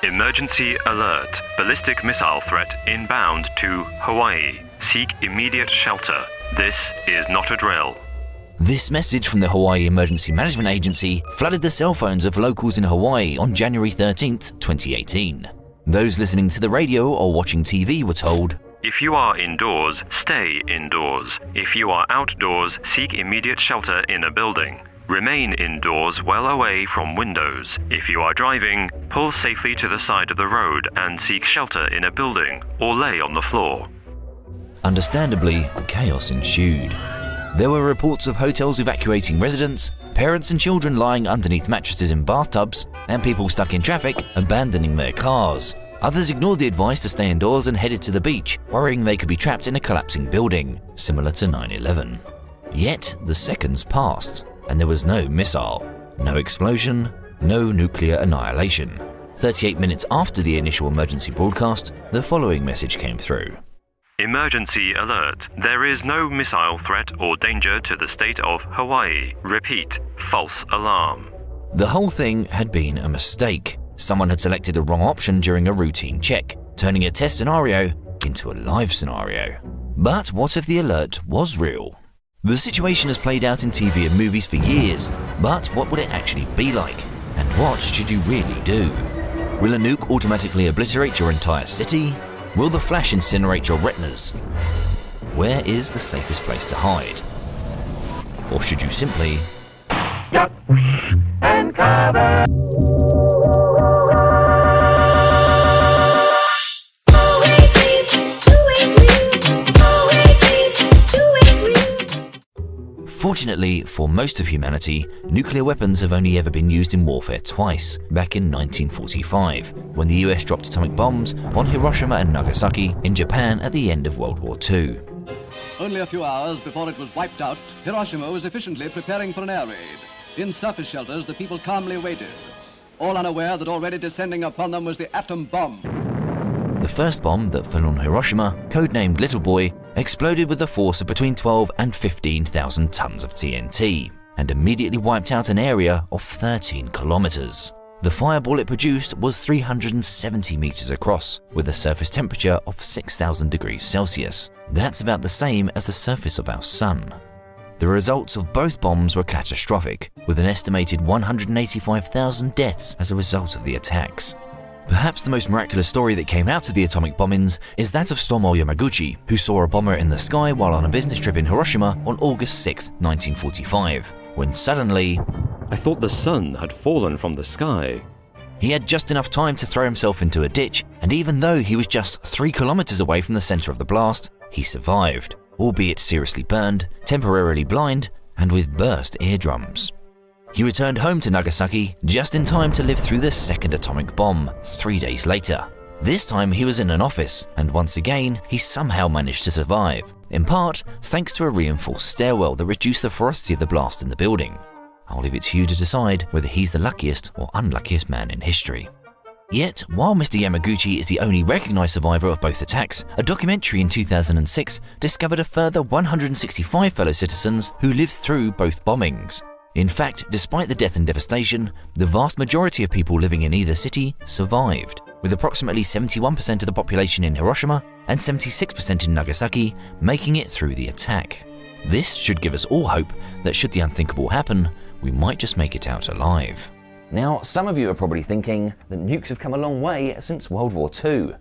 Emergency alert. Ballistic missile threat inbound to Hawaii. Seek immediate shelter. This is not a drill. This message from the Hawaii Emergency Management Agency flooded the cell phones of locals in Hawaii on January 13th, 2018. Those listening to the radio or watching TV were told, If you are indoors, stay indoors. If you are outdoors, seek immediate shelter in a building. Remain indoors well away from windows. If you are driving, pull safely to the side of the road and seek shelter in a building or lay on the floor. Understandably, chaos ensued. There were reports of hotels evacuating residents, parents and children lying underneath mattresses in bathtubs, and people stuck in traffic abandoning their cars. Others ignored the advice to stay indoors and headed to the beach, worrying they could be trapped in a collapsing building, similar to 9/11. Yet, the seconds passed, and there was no missile, no explosion, no nuclear annihilation. 38 minutes after the initial emergency broadcast, the following message came through. Emergency alert. There is no missile threat or danger to the state of Hawaii. Repeat, false alarm. The whole thing had been a mistake. Someone had selected the wrong option during a routine check, turning a test scenario into a live scenario. But what if the alert was real? The situation has played out in TV and movies for years, but what would it actually be like? And what should you really do? Will a nuke automatically obliterate your entire city? Will the flash incinerate your retinas? Where is the safest place to hide? Or should you simply duck and cover? Fortunately for most of humanity, nuclear weapons have only ever been used in warfare twice, back in 1945, when the US dropped atomic bombs on Hiroshima and Nagasaki in Japan at the end of World War II. Only a few hours before it was wiped out, Hiroshima was efficiently preparing for an air raid. In surface shelters, the people calmly waited, all unaware that already descending upon them was the atom bomb. The first bomb that fell on Hiroshima, codenamed Little Boy, exploded with a force of between 12 and 15,000 tons of TNT and immediately wiped out an area of 13 kilometers. The fireball it produced was 370 meters across, with a surface temperature of 6,000 degrees Celsius. That's about the same as the surface of our sun. The results of both bombs were catastrophic, with an estimated 185,000 deaths as a result of the attacks. Perhaps the most miraculous story that came out of the atomic bombings is that of Tomoe Yamaguchi, who saw a bomber in the sky while on a business trip in Hiroshima on August 6, 1945, when suddenly, I thought the sun had fallen from the sky. He had just enough time to throw himself into a ditch, and even though he was just 3 kilometers away from the center of the blast, he survived, albeit seriously burned, temporarily blind, and with burst eardrums. He returned home to Nagasaki just in time to live through the second atomic bomb 3 days later. This time he was in an office, and once again he somehow managed to survive, in part thanks to a reinforced stairwell that reduced the ferocity of the blast in the building. I'll leave it to you to decide whether he's the luckiest or unluckiest man in history. Yet, while Mr. Yamaguchi is the only recognized survivor of both attacks, a documentary in 2006 discovered a further 165 fellow citizens who lived through both bombings. In fact, despite the death and devastation, the vast majority of people living in either city survived, with approximately 71% of the population in Hiroshima and 76% in Nagasaki making it through the attack. This should give us all hope that should the unthinkable happen, we might just make it out alive. Now, some of you are probably thinking that nukes have come a long way since World War II,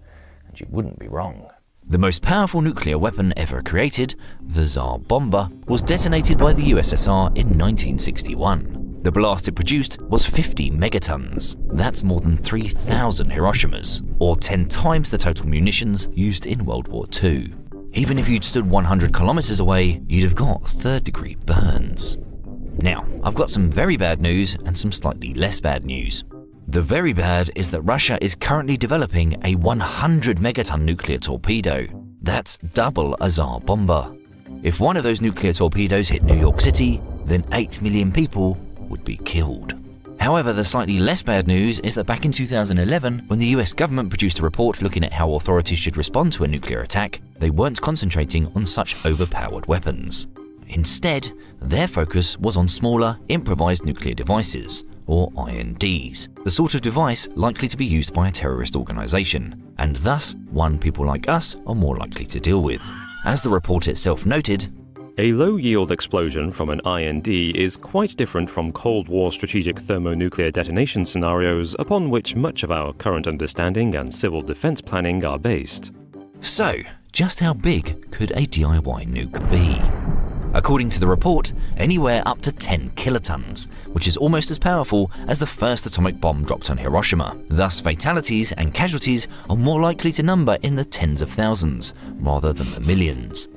and you wouldn't be wrong. The most powerful nuclear weapon ever created, the Tsar Bomba, was detonated by the USSR in 1961. The blast it produced was 50 megatons. That's more than 3,000 Hiroshimas, or 10 times the total munitions used in World War II. Even if you'd stood 100 kilometers away, you'd have got third-degree burns. Now, I've got some very bad news and some slightly less bad news. The very bad is that Russia is currently developing a 100 megaton nuclear torpedo. That's double a Tsar Bomba. If one of those nuclear torpedoes hit New York City, then 8 million people would be killed. However, the slightly less bad news is that back in 2011, when the US government produced a report looking at how authorities should respond to a nuclear attack, they weren't concentrating on such overpowered weapons. Instead, their focus was on smaller, improvised nuclear devices, or INDs, the sort of device likely to be used by a terrorist organization, and thus one people like us are more likely to deal with. As the report itself noted, A low-yield explosion from an IND is quite different from Cold War strategic thermonuclear detonation scenarios upon which much of our current understanding and civil defense planning are based. so just how big could a DIY nuke be? According to the report, anywhere up to 10 kilotons, which is almost as powerful as the first atomic bomb dropped on Hiroshima. Thus, fatalities and casualties are more likely to number in the tens of thousands, rather than the millions.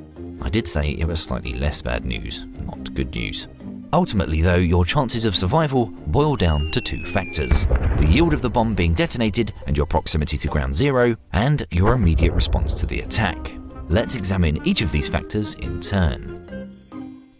I did say it was slightly less bad news, not good news. Ultimately though, your chances of survival boil down to two factors: the yield of the bomb being detonated and your proximity to ground zero, and your immediate response to the attack. Let's examine each of these factors in turn.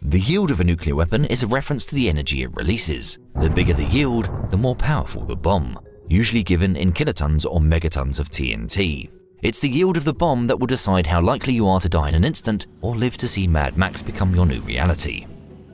The yield of a nuclear weapon is a reference to the energy it releases. The bigger the yield, the more powerful the bomb, usually given in kilotons or megatons of TNT. It's the yield of the bomb that will decide how likely you are to die in an instant or live to see Mad Max become your new reality.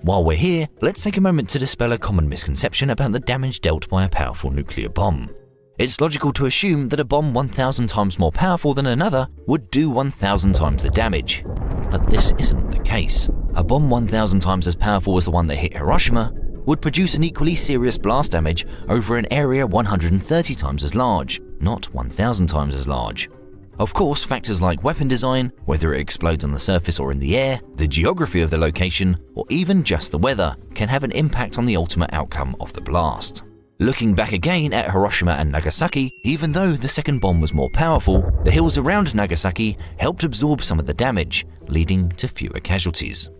While we're here, let's take a moment to dispel a common misconception about the damage dealt by a powerful nuclear bomb. It's logical to assume that a bomb 1,000 times more powerful than another would do 1,000 times the damage. But this isn't the case. A bomb 1,000 times as powerful as the one that hit Hiroshima would produce an equally serious blast damage over an area 130 times as large, not 1,000 times as large. Of course, factors like weapon design, whether it explodes on the surface or in the air, the geography of the location, or even just the weather, can have an impact on the ultimate outcome of the blast. Looking back again at Hiroshima and Nagasaki, even though the second bomb was more powerful, the hills around Nagasaki helped absorb some of the damage, leading to fewer casualties.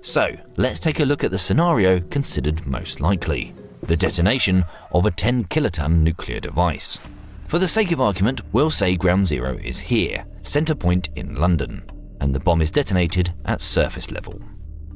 So, let's take a look at the scenario considered most likely: the detonation of a 10 kiloton nuclear device. For the sake of argument, we'll say ground zero is here, center point in London, and the bomb is detonated at surface level.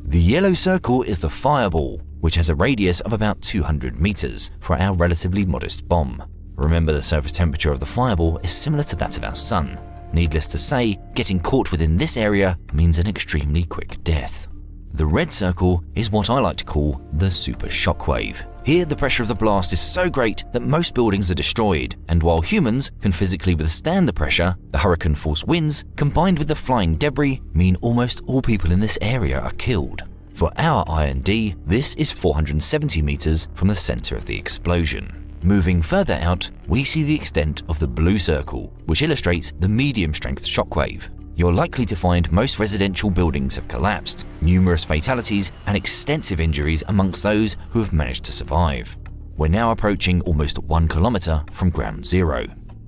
The yellow circle is the fireball, which has a radius of about 200 meters for our relatively modest bomb. Remember, the surface temperature of the fireball is similar to that of our sun. Needless to say, getting caught within this area means an extremely quick death. The red circle is what I like to call the super shockwave. Here, the pressure of the blast is so great that most buildings are destroyed, and while humans can physically withstand the pressure, the hurricane force winds, combined with the flying debris, mean almost all people in this area are killed. For our IND, this is 470 meters from the center of the explosion. Moving further out, we see the extent of the blue circle, which illustrates the medium-strength shockwave. You're likely to find most residential buildings have collapsed, numerous fatalities and extensive injuries amongst those who have managed to survive. We're now approaching almost 1 kilometer from ground zero.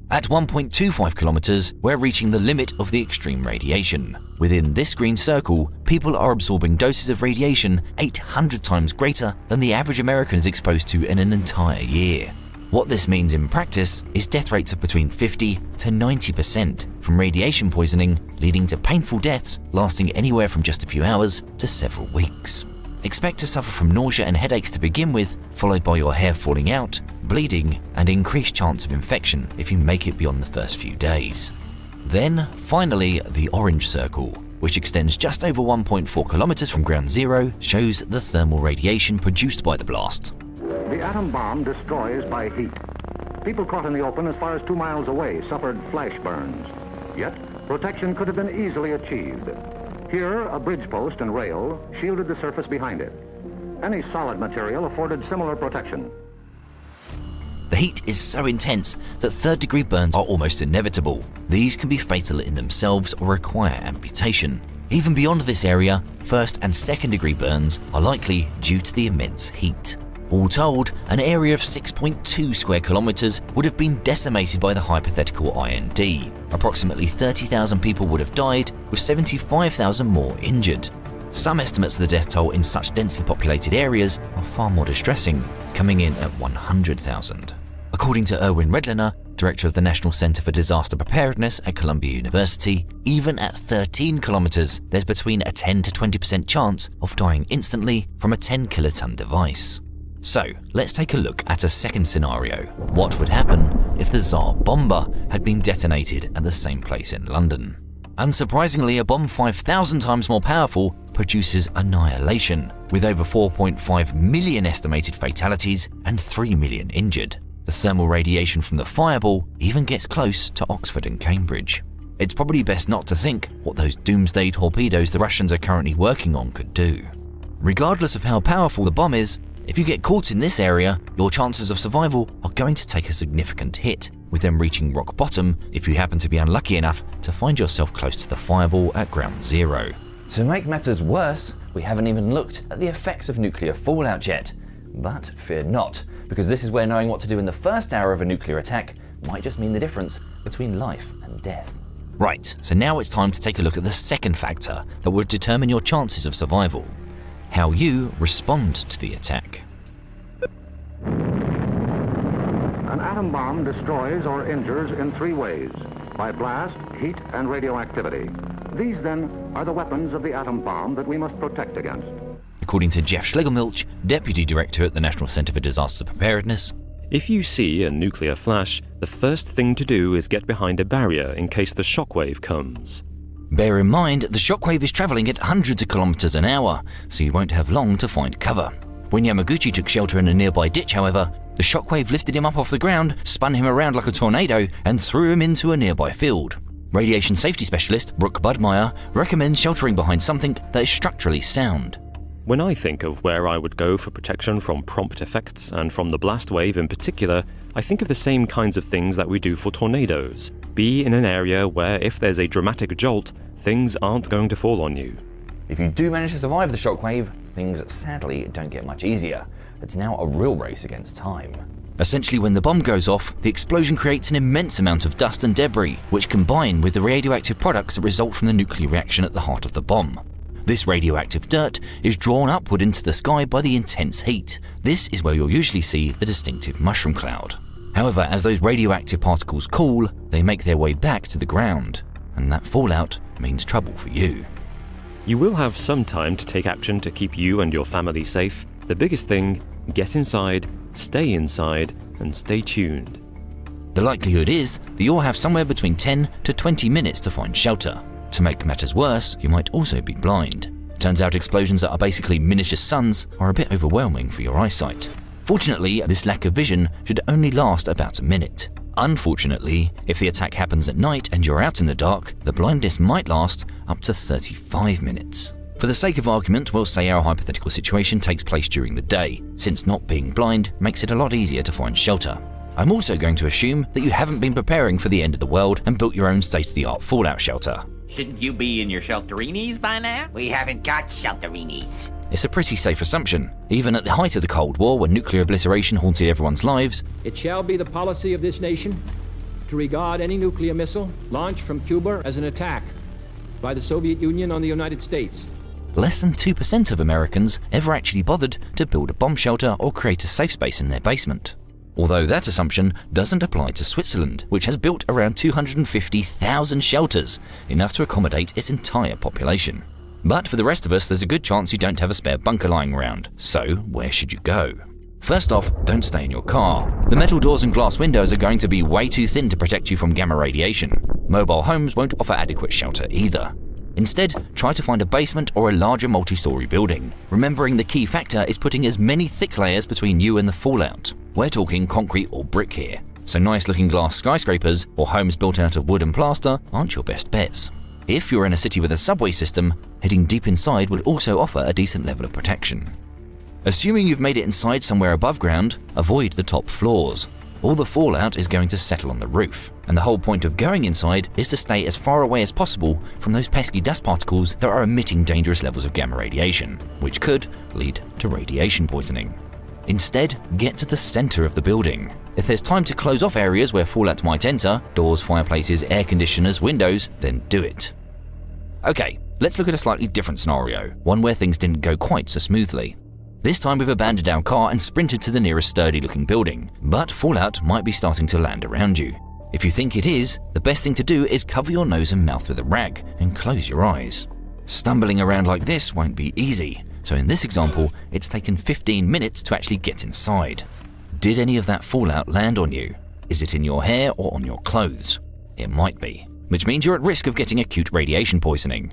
At 1.25 kilometers, we're reaching the limit of the extreme radiation. Within this green circle, people are absorbing doses of radiation 800 times greater than the average American is exposed to in an entire year. What this means in practice is death rates of between 50 to 90% from radiation poisoning, leading to painful deaths lasting anywhere from just a few hours to several weeks. Expect to suffer from nausea and headaches to begin with, followed by your hair falling out, bleeding, and increased chance of infection if you make it beyond the first few days. Then, finally, the orange circle, which extends just over 1.4 kilometers from ground zero, shows the thermal radiation produced by the blast. The atom bomb destroys by heat. People caught in the open as far as 2 miles away suffered flash burns. Yet, protection could have been easily achieved. Here, a bridge post and rail shielded the surface behind it. Any solid material afforded similar protection. The heat is so intense that third-degree burns are almost inevitable. These can be fatal in themselves or require amputation. Even beyond this area, first and second-degree burns are likely due to the immense heat. All told, an area of 6.2 square kilometers would have been decimated by the hypothetical IND. Approximately 30,000 people would have died, with 75,000 more injured. Some estimates of the death toll in such densely populated areas are far more distressing, coming in at 100,000. According to Erwin Redlener, director of the National Center for Disaster Preparedness at Columbia University, even at 13 kilometers, there's between a 10 to 20% chance of dying instantly from a 10 kiloton device. So, let's take a look at a second scenario. What would happen if the Tsar Bomba had been detonated at the same place in London? Unsurprisingly, a bomb 5,000 times more powerful produces annihilation, with over 4.5 million estimated fatalities and 3 million injured. The thermal radiation from the fireball even gets close to Oxford and Cambridge. It's probably best not to think what those doomsday torpedoes the Russians are currently working on could do. Regardless of how powerful the bomb is, if you get caught in this area, your chances of survival are going to take a significant hit, with them reaching rock bottom if you happen to be unlucky enough to find yourself close to the fireball at ground zero. To make matters worse, we haven't even looked at the effects of nuclear fallout yet. But fear not, because this is where knowing what to do in the first hour of a nuclear attack might just mean the difference between life and death. Right, so now it's time to take a look at the second factor that will determine your chances of survival: how you respond to the attack. An atom bomb destroys or injures in 3 ways: by blast, heat, and radioactivity. These, then, are the weapons of the atom bomb that we must protect against. According to Jeff Schlegelmilch, Deputy Director at the National Centre for Disaster Preparedness, If you see a nuclear flash, the first thing to do is get behind a barrier in case the shockwave comes. bear in mind the shockwave is travelling at hundreds of kilometres an hour, so you won't have long to find cover. When Yamaguchi took shelter in a nearby ditch, however, the shockwave lifted him up off the ground, spun him around like a tornado, and threw him into a nearby field. Radiation safety specialist Brooke Budmeyer recommends sheltering behind something that is structurally sound. When I think of where I would go for protection from prompt effects, and from the blast wave in particular, I think of the same kinds of things that we do for tornadoes. Be in an area where if there's a dramatic jolt, things aren't going to fall on you. If you do manage to survive the shockwave, things sadly don't get much easier. It's now a real race against time. Essentially, when the bomb goes off, the explosion creates an immense amount of dust and debris, which combine with the radioactive products that result from the nuclear reaction at the heart of the bomb. This radioactive dirt is drawn upward into the sky by the intense heat. This is where you'll usually see the distinctive mushroom cloud. However, as those radioactive particles cool, they make their way back to the ground, and that fallout means trouble for you. You will have some time to take action to keep you and your family safe. The biggest thing, get inside, and stay tuned. The likelihood is that you'll have somewhere between 10 to 20 minutes to find shelter. To make matters worse, you might also be blind. Turns out explosions that are basically miniature suns are a bit overwhelming for your eyesight. Fortunately, this lack of vision should only last about a minute. Unfortunately, if the attack happens at night and you're out in the dark, the blindness might last up to 35 minutes. For the sake of argument, we'll say our hypothetical situation takes place during the day, since not being blind makes it a lot easier to find shelter. I'm also going to assume that you haven't been preparing for the end of the world and built your own state-of-the-art fallout shelter. Shouldn't you be in your shelterinis by now? We haven't got shelterinis. It's a pretty safe assumption. Even at the height of the Cold War, when nuclear obliteration haunted everyone's lives, It shall be the policy of this nation to regard any nuclear missile launched from Cuba as an attack by the Soviet Union on the United States. less than 2% of Americans ever actually bothered to build a bomb shelter or create a safe space in their basement. Although that assumption doesn't apply to Switzerland, which has built around 250,000 shelters, enough to accommodate its entire population. But for the rest of us, there's a good chance you don't have a spare bunker lying around. So where should you go? First off, don't stay in your car. The metal doors and glass windows are going to be way too thin to protect you from gamma radiation. Mobile homes won't offer adequate shelter either. Instead, try to find a basement or a larger multi-story building. Remembering the key factor is putting as many thick layers between you and the fallout. We're talking concrete or brick here, so nice-looking glass skyscrapers or homes built out of wood and plaster aren't your best bets. If you're in a city with a subway system, heading deep inside would also offer a decent level of protection. Assuming you've made it inside somewhere above ground, avoid the top floors. All the fallout is going to settle on the roof, and the whole point of going inside is to stay as far away as possible from those pesky dust particles that are emitting dangerous levels of gamma radiation, which could lead to radiation poisoning. Instead, get to the center of the building. If there's time to close off areas where fallout might enter, doors, fireplaces, air conditioners, windows, then do it. Okay, let's look at a slightly different scenario, one where things didn't go quite so smoothly. This time we've abandoned our car and sprinted to the nearest sturdy-looking building, but fallout might be starting to land around you. If you think it is, the best thing to do is cover your nose and mouth with a rag and close your eyes. Stumbling around like this won't be easy, so in this example, it's taken 15 minutes to actually get inside. Did any of that fallout land on you? Is it in your hair or on your clothes? It might be, which means you're at risk of getting acute radiation poisoning.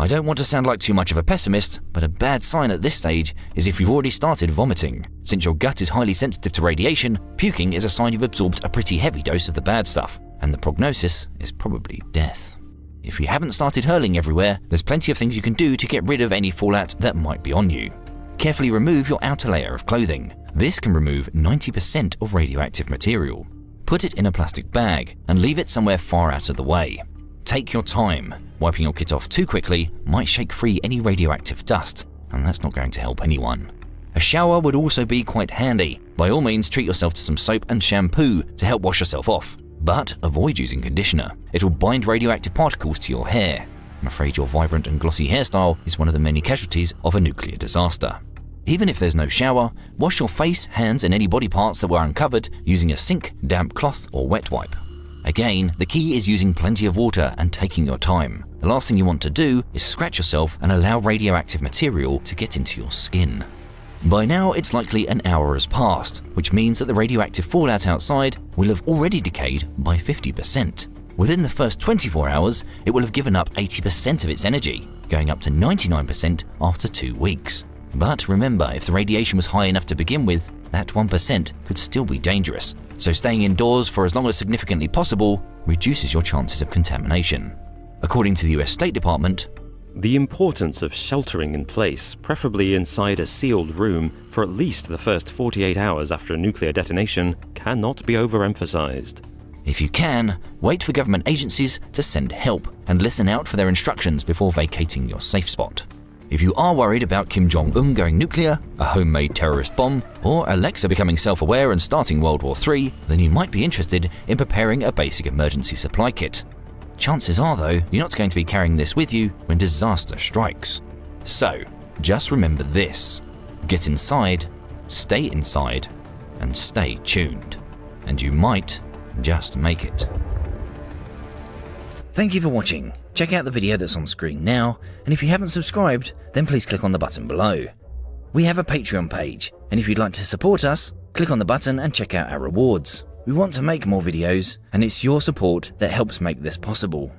I don't want to sound like too much of a pessimist, but a bad sign at this stage is if you've already started vomiting. Since your gut is highly sensitive to radiation, puking is a sign you've absorbed a pretty heavy dose of the bad stuff, and the prognosis is probably death. If you haven't started hurling everywhere, there's plenty of things you can do to get rid of any fallout that might be on you. Carefully remove your outer layer of clothing. This can remove 90% of radioactive material. Put it in a plastic bag and leave it somewhere far out of the way. Take your time. Wiping your kit off too quickly might shake free any radioactive dust, and that's not going to help anyone. A shower would also be quite handy. By all means, treat yourself to some soap and shampoo to help wash yourself off, but avoid using conditioner. It will bind radioactive particles to your hair. I'm afraid your vibrant and glossy hairstyle is one of the many casualties of a nuclear disaster. Even if there's no shower, wash your face, hands and any body parts that were uncovered using a sink, damp cloth or wet wipe. Again, the key is using plenty of water and taking your time. The last thing you want to do is scratch yourself and allow radioactive material to get into your skin. By now, it's likely an hour has passed, which means that the radioactive fallout outside will have already decayed by 50%. Within the first 24 hours, it will have given up 80% of its energy, going up to 99% after 2 weeks. But remember, if the radiation was high enough to begin with, that 1% could still be dangerous. So staying indoors for as long as significantly possible reduces your chances of contamination. According to the US State Department, the importance of sheltering in place, preferably inside a sealed room, for at least the first 48 hours after a nuclear detonation cannot be overemphasized. If you can, wait for government agencies to send help and listen out for their instructions before vacating your safe spot. If you are worried about Kim Jong-un going nuclear, a homemade terrorist bomb, or Alexa becoming self-aware and starting World War III, then you might be interested in preparing a basic emergency supply kit. Chances are, though, you're not going to be carrying this with you when disaster strikes. So, just remember this: get inside, stay inside, and stay tuned. And you might just make it. Thank you for watching. Check out the video that's on screen now, and if you haven't subscribed, then please click on the button below. We have a Patreon page, and if you'd like to support us, click on the button and check out our rewards. We want to make more videos, and it's your support that helps make this possible.